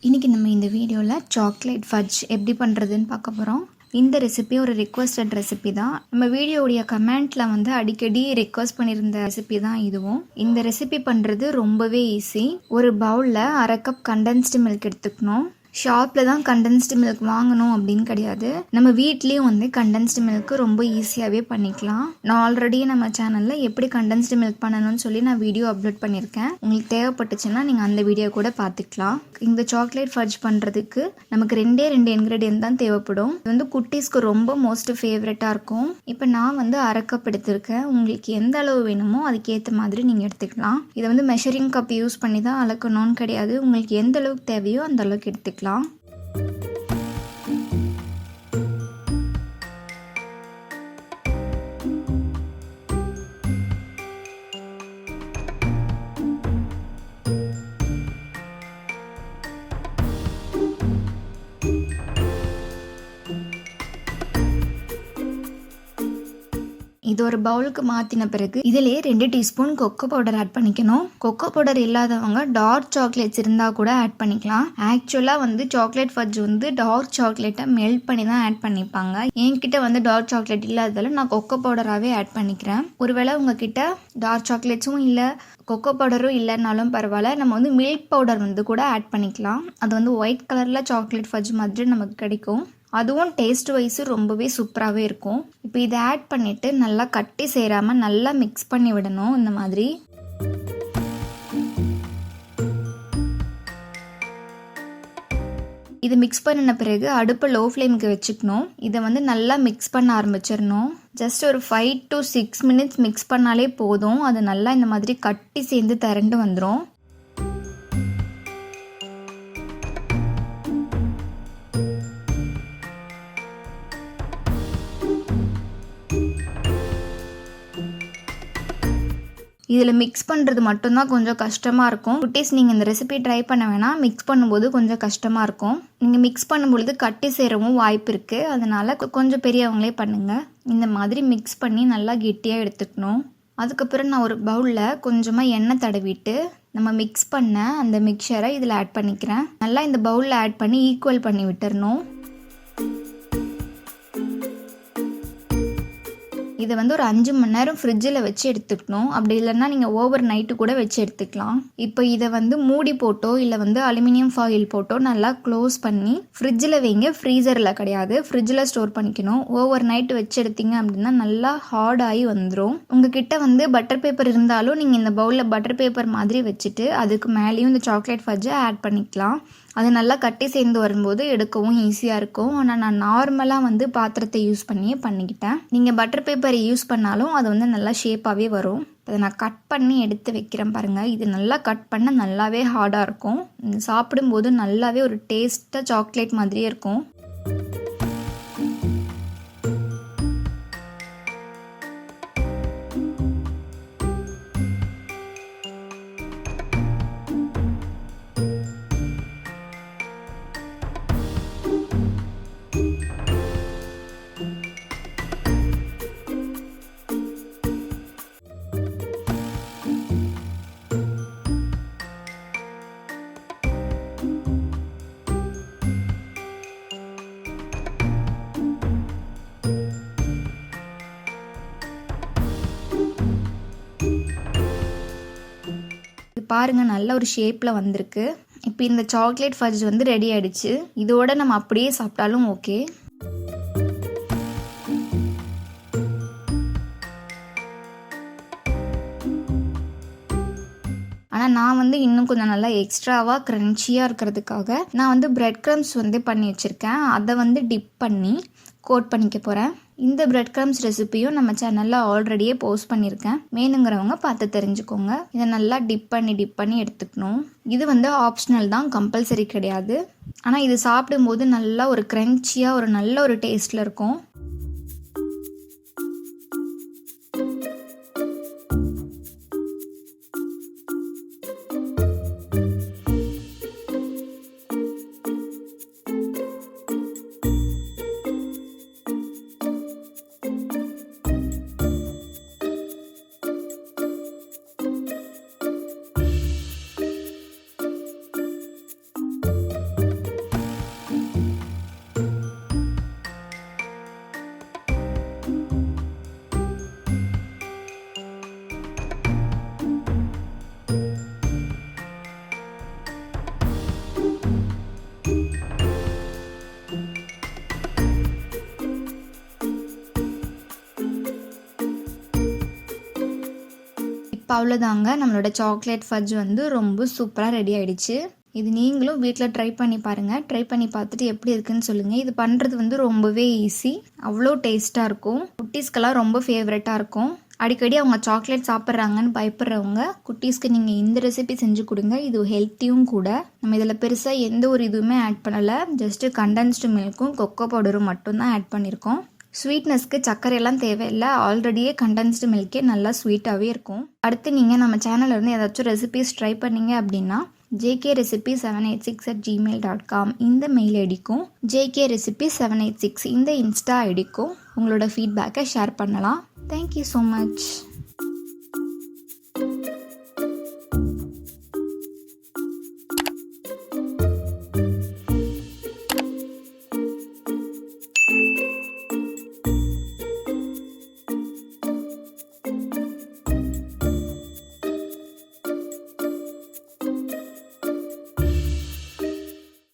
இன்றைக்கி நம்ம இந்த வீடியோவில் சாக்லேட் ஃபட்ஜ் எப்படி பண்ணுறதுன்னு பார்க்க போகிறோம். இந்த ரெசிபி ஒரு ரிக்வஸ்டட் ரெசிபி தான். நம்ம வீடியோடைய கமெண்ட்டில் வந்து அடிக்கடி ரிக்வஸ்ட் பண்ணியிருந்த ரெசிபி தான் இதுவும். இந்த ரெசிபி பண்ணுறது ரொம்பவே ஈஸி. ஒரு பவுலில் 1/2 கப் கண்டென்ஸ்டு மில்க் எடுத்துக்கணும். ஷாப்பில் தான் கண்டென்ஸ்டு மில்க் வாங்கணும் அப்படின்னு கிடையாது. நம்ம வீட்லேயும் வந்து கண்டென்ஸ்டு மில்க் ரொம்ப ஈஸியாகவே பண்ணிக்கலாம். நான் ஆல்ரெடி நம்ம சேனலில் எப்படி கண்டென்ஸ்டு மில்க் பண்ணணும்னு சொல்லி நான் வீடியோ அப்லோட் பண்ணியிருக்கேன். உங்களுக்கு தேவைப்பட்டுச்சுன்னா நீங்கள் அந்த வீடியோ கூட பார்த்துக்கலாம். இந்த சாக்லேட் ஃபட்ஜ் பண்ணுறதுக்கு நமக்கு 2 இன்க்ரீடியன்ட் தான் தேவைப்படும். இது வந்து குட்டீஸ்க்கு ரொம்ப மோஸ்ட் ஃபேவரட்டாக இருக்கும். இப்போ நான் வந்து 1/2 கப் எடுத்திருக்கேன். உங்களுக்கு எந்த அளவு வேணுமோ அதுக்கேற்ற மாதிரி நீங்கள் எடுத்துக்கலாம். இதை வந்து மெஷரிங் கப் யூஸ் பண்ணி தான் அளக்கணும்னு கிடையாது. உங்களுக்கு எந்த அளவுக்கு தேவையோ அந்த அளவுக்கு எடுத்துக்கலாம். இது ஒரு பவுலுக்கு மாற்றின பிறகு இதிலே 2 டீஸ்பூன் கொக்கோ பவுடர் ஆட் பண்ணிக்கணும். கொக்கோ பவுடர் இல்லாதவங்க டார்க் சாக்லேட்ஸ் இருந்தால் கூட ஆட் பண்ணிக்கலாம். ஆக்சுவலாக வந்து சாக்லேட் ஃபட்ஜ் வந்து டார்க் சாக்லேட்டை மெல்ட் பண்ணி தான் ஆட் பண்ணிப்பாங்க. என்கிட்ட வந்து டார்க் சாக்லேட் இல்லாததால நான் கொக்கோ பவுடராகவே ஆட் பண்ணிக்கிறேன். ஒருவேளை உங்ககிட்ட டார்க் சாக்லேட்ஸும் இல்லை கொக்கோ பவுடரும் இல்லைனாலும் பரவாயில்ல, நம்ம வந்து மில்க் பவுடர் வந்து கூட ஆட் பண்ணிக்கலாம். அது வந்து ஒயிட் கலரில் சாக்லேட் ஃபட்ஜ் மாதிரி நமக்கு கிடைக்கும். அதுவும் டேஸ்ட் வைஸு ரொம்பவே சூப்பராகவே இருக்கும். இப்போ இதை ஆட் பண்ணிவிட்டு நல்லா கட்டி சேராமல் நல்லா மிக்ஸ் பண்ணி விடணும். இந்த மாதிரி இது மிக்ஸ் பண்ணின பிறகு அடுப்பை லோ ஃப்ளேமுக்கு வச்சுக்கணும். இதை வந்து நல்லா மிக்ஸ் பண்ண ஆரம்பிச்சிடணும். ஜஸ்ட் ஒரு 5 to 6 மினிட்ஸ் மிக்ஸ் பண்ணாலே போதும். அது நல்லா இந்த மாதிரி கட்டி சேர்ந்து திரண்டு வந்துடும். இதில் மிக்ஸ் பண்ணுறது மட்டும்தான் கொஞ்சம் கஷ்டமாக இருக்கும். குட்டீஸ் நீங்கள் இந்த ரெசிபி ட்ரை பண்ண வேணாம். மிக்ஸ் பண்ணும்போது கொஞ்சம் கஷ்டமாக இருக்கும். நீங்கள் மிக்ஸ் பண்ணும்பொழுது கட்டி சேரவும் வாய்ப்பு இருக்குது. அதனால் கொஞ்சம் பெரியவங்களே பண்ணுங்கள். இந்த மாதிரி மிக்ஸ் பண்ணி நல்லா கெட்டியாக எடுத்துக்கணும். அதுக்கப்புறம் நான் ஒரு பவுலில் கொஞ்சமாக எண்ணெய் தடவிட்டு நம்ம மிக்ஸ் பண்ண அந்த மிக்சரை இதில் ஆட் பண்ணிக்கிறேன். நல்லா இந்த பவுலில் ஆட் பண்ணி ஈக்குவல் பண்ணி விட்டுறணும். இதை வந்து ஒரு 5 மணி நேரம் ஃப்ரிட்ஜில் வச்சு எடுத்துக்கணும். அப்படி இல்லைன்னா நீங்கள் ஓவர் நைட்டு கூட வச்சு எடுத்துக்கலாம். இப்போ இதை வந்து மூடி போட்டோ இல்லை வந்து அலுமினியம் ஃபாயில் போட்டோ நல்லா க்ளோஸ் பண்ணி ஃப்ரிட்ஜில் வைங்க. ஃப்ரீசரில் கிடையாது, ஃப்ரிட்ஜில் ஸ்டோர் பண்ணிக்கணும். ஓவர் நைட்டு வச்சு எடுத்தீங்க அப்படின்னா நல்லா ஹார்ட் ஆகி வந்துடும். உங்ககிட்ட வந்து பட்டர் பேப்பர் இருந்தாலும் நீங்கள் இந்த பவுலில் பட்டர் பேப்பர் மாதிரி வச்சுட்டு அதுக்கு மேலேயும் இந்த சாக்லேட் ஃபட்ஜை ஆட் பண்ணிக்கலாம். அது நல்லா கட்டி சேர்ந்து வரும்போது எடுக்கவும் ஈஸியாக இருக்கும். ஆனால் நான் நார்மலாக வந்து பாத்திரத்தை யூஸ் பண்ணியே பண்ணிக்கிட்டேன். நீங்கள் பட்டர் பேப்பரை யூஸ் பண்ணாலும் அது வந்து நல்லா ஷேப்பாகவே வரும். அதை நான் கட் பண்ணி எடுத்து வைக்கிறேன் பாருங்கள். இது நல்லா கட் பண்ண நல்லாவே ஹார்டாக இருக்கும். சாப்பிடும்போது நல்லாவே ஒரு டேஸ்ட்டாக சாக்லேட் மாதிரியே இருக்கும். பாருங்க நல்ல ஒரு ஷேப்பில் வந்திருக்கு. இப்போ இந்த சாக்லேட் ஃபட்ஜ் வந்து ரெடி ஆகிடுச்சு. இதோட நம்ம அப்படியே சாப்பிட்டாலும் ஓகே. ஆனால் நான் வந்து இன்னும் கொஞ்சம் நல்லா எக்ஸ்ட்ராவாக க்ரன்ச்சியாக இருக்கிறதுக்காக நான் வந்து பிரெட் க்ரம்ஸ் வந்து பண்ணி வச்சுருக்கேன். அதை வந்து டிப் பண்ணி கோட் பண்ணிக்க போகிறேன். இந்த பிரெட் க்ரம்ஸ் ரெசிபியும் நம்ம சேனலில் ஆல்ரெடியே போஸ்ட் பண்ணியிருக்கேன். வேணுங்கிறவங்க பார்த்து தெரிஞ்சுக்கோங்க. இதை நல்லா டிப் பண்ணி எடுத்துக்கணும். இது வந்து ஆப்ஷனல் தான், கம்பல்சரி கிடையாது. ஆனால் இது சாப்பிடும்போது நல்லா ஒரு க்ரன்ச்சியாக ஒரு நல்ல ஒரு டேஸ்ட்டில் இருக்கும். இப்போ அவ்வளோதாங்க, நம்மளோட சாக்லேட் ஃபட்ஜ் வந்து ரொம்ப சூப்பராக ரெடி ஆகிடுச்சு. இது நீங்களும் வீட்டில் ட்ரை பண்ணி பாருங்கள். ட்ரை பண்ணி பார்த்துட்டு எப்படி இருக்குன்னு சொல்லுங்கள். இது பண்ணுறது வந்து ரொம்பவே ஈஸி, அவ்வளோ டேஸ்ட்டாக இருக்கும். குட்டீஸ்க்கெல்லாம் ரொம்ப ஃபேவரட்டாக இருக்கும். அடிக்கடி அவங்க சாக்லேட் சாப்பிட்றாங்கன்னு பயப்படுறவங்க குட்டீஸ்க்கு நீங்கள் இந்த ரெசிபி செஞ்சு கொடுங்க. இது ஹெல்த்தியும் கூட. நம்ம இதில் பெருசாக எந்த ஒரு இதுவுமே ஆட் பண்ணலை. ஜஸ்ட்டு கண்டென்ஸ்டு மில்க்கும் கொக்கோ பவுடரும் மட்டும்தான் ஆட் பண்ணியிருக்கோம். ஸ்வீட்னஸ்க்கு சர்க்கரையெல்லாம் தேவையில்லை. ஆல்ரெடியே கண்டென்ஸ்டு மில்கே நல்லா ஸ்வீட்டாகவே இருக்கும். அடுத்து நீங்கள் நம்ம சேனலில் இருந்து ஏதாச்சும் ரெசிபிஸ் ட்ரை பண்ணீங்க அப்படின்னா jkrecipe786@gmail.com இந்த மெயில் ஐடிக்கும் jkrecipe786 இந்த இன்ஸ்டா ஐடிக்கும் உங்களோட ஃபீட்பேக்கை ஷேர் பண்ணலாம். Thank you so much.